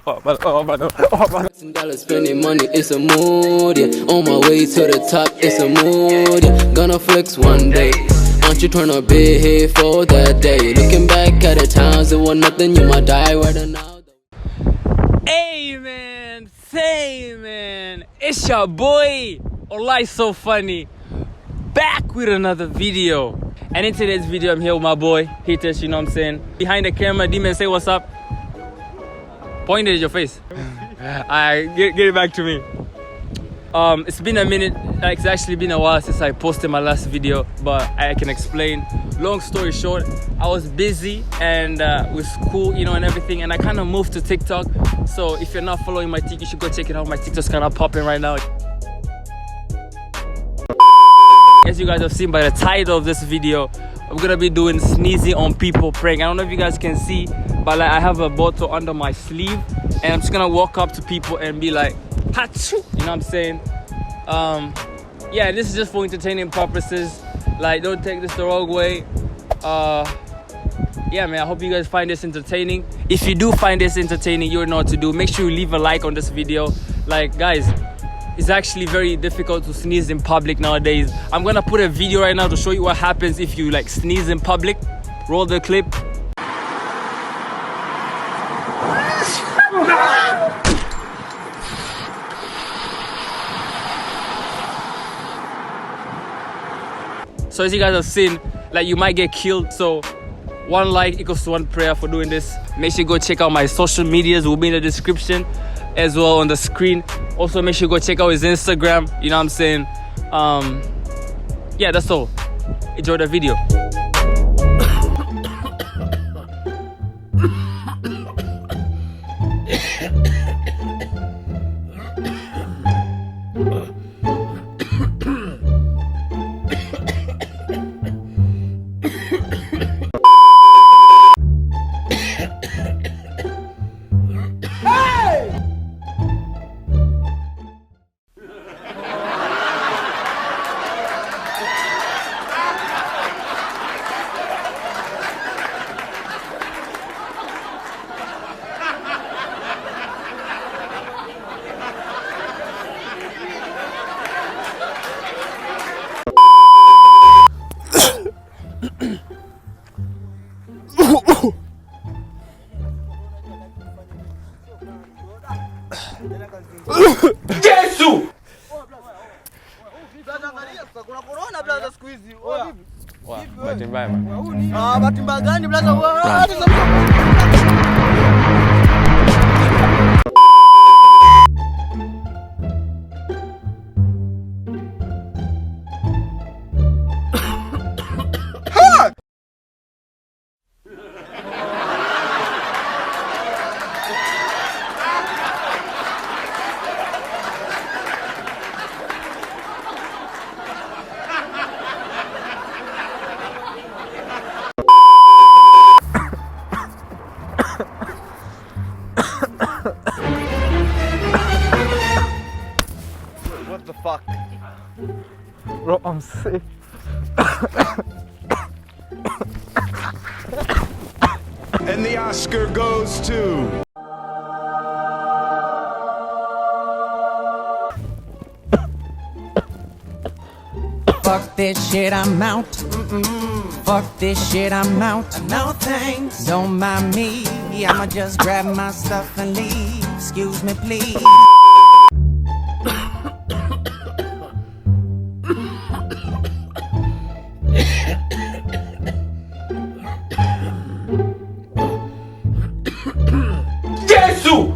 $1,000 spending money, it's a mood, yeah. On my way to the top, it's a mood, yeah. Gonna flex one day. Aren't you trying to be here for that day? Looking back at the times, it was nothing, you might die right now. Hey man, say man, it's your boy OlaisSoFunny, back with another video. And in today's video, I'm here with my boy Hitesh, you know what I'm saying? Behind the camera, D-Man, say what's up. Point it at your face. Alright, get it back to me. It's been a minute, it's actually been a while since I posted my last video, but I can explain. Long story short, I was busy and with school, you know, and everything, and I kind of moved to TikTok. So if you're not following my TikTok, you should go check it out. My TikTok's kind of popping right now. As you guys have seen by the title of this video, I'm gonna be doing sneezing on people prank. I don't know if you guys can see, but like I have a bottle under my sleeve, and I'm just gonna walk up to people and be like, "Achoo!" You know what I'm saying? Yeah, this is just for entertaining purposes. Like, don't take this the wrong way. Yeah, man, I hope you guys find this entertaining. If you do find this entertaining, you know what to do. Make sure you leave a like on this video. Like, guys, it's actually very difficult to sneeze in public nowadays. I'm gonna put a video right now to show you what happens if you like sneeze in public. Roll the clip. So as you guys have seen, like, you might get killed. So 1 like equals to 1 prayer for doing this. Make sure you go check out my social medias, will be in the description as well on the screen. Also make sure you go check out his Instagram, you know what I'm saying? Yeah, that's all. Enjoy the video. Yesu! Kuna corona blaza siku hizi. Bahati mbaya man. Bahati mbaya gani blaza? What the fuck? Bro, I'm sick. And the Oscar goes to... Fuck this shit, I'm out. Fuck this shit, I'm out. No thanks. Don't mind me. I'ma just grab my stuff and leave. Excuse me, please. Yesu!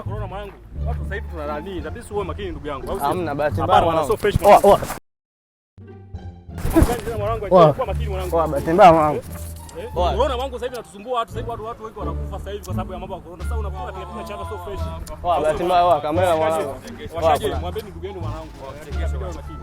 Corona mwanangu. Watu sasa hivi tuna nani? Inabidi uwe makini ndugu yangu. Hamna bahati mbaya mwanangu. Kuwa makini mwanangu. Bahati mbaya mwanangu. Corona mwanangu sasa hivi natusumbua watu, sasa hivi watu wengi wanakufa sasa hivi kwa sababu ya mambo ya corona. Sasa unakuwa piga chapa so fresh. Bahati mbaya kamera mwanangu. Washaje? Mwambie ndugu yenu mwanangu. Uwe makini.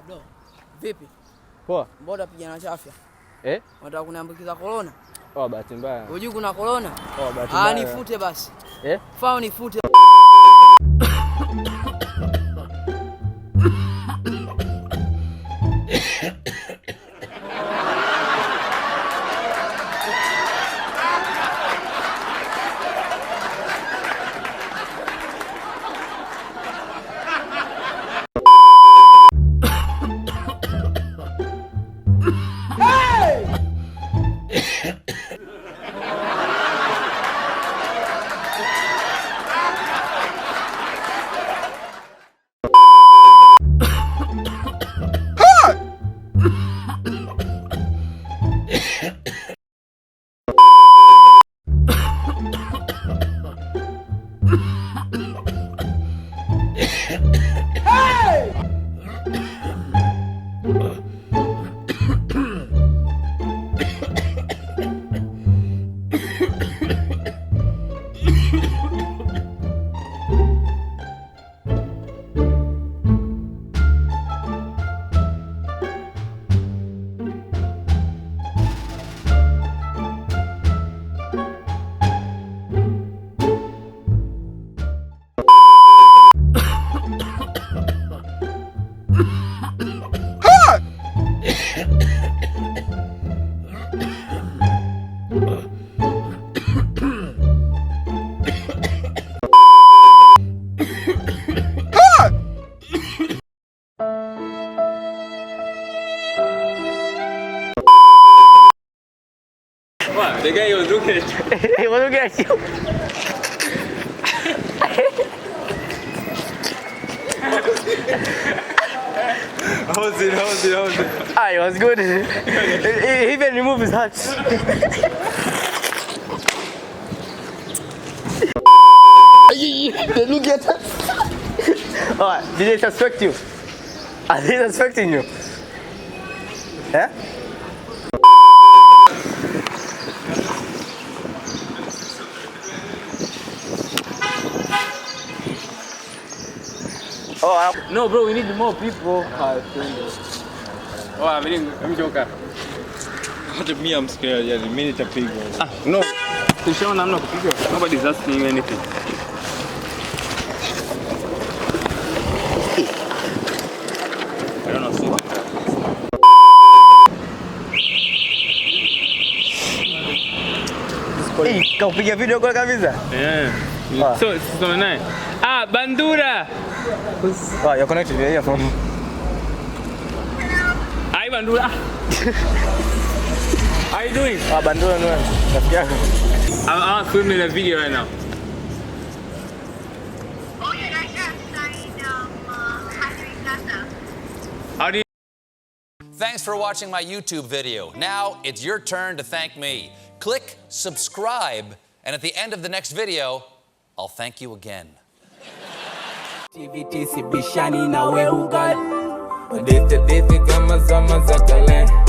Bro, vipi? Poa. Mbona pigana chafya? Unataka kuniambukiza corona? Bahati mbaya. Unajua kuna corona? Bahati mbaya. Nifute basi. Fao nifute. The guy was looking at you. He was looking at you. How's it? It was good. He even removed his hat. Look at us. Alright, did they suspect you? Are they suspecting you? No, bro, we need more people. I'm joking. Me, I'm scared. Yeah, the minute I pick one. No. I'm not kupiga. Nobody's asking you anything. I don't know. Kaupiga video kwa kabisa? Yeah. So, it's naye. Ah, Bandura. You're connected here from. Hi Bandura. How you doing? Bandura no. I'm filming a video right now. How do you? Thanks for watching my YouTube video. Now it's your turn to thank me. Click subscribe, and at the end of the next video, I'll thank you again. TVT si bishani na we ugali. Dete kama zama za kale.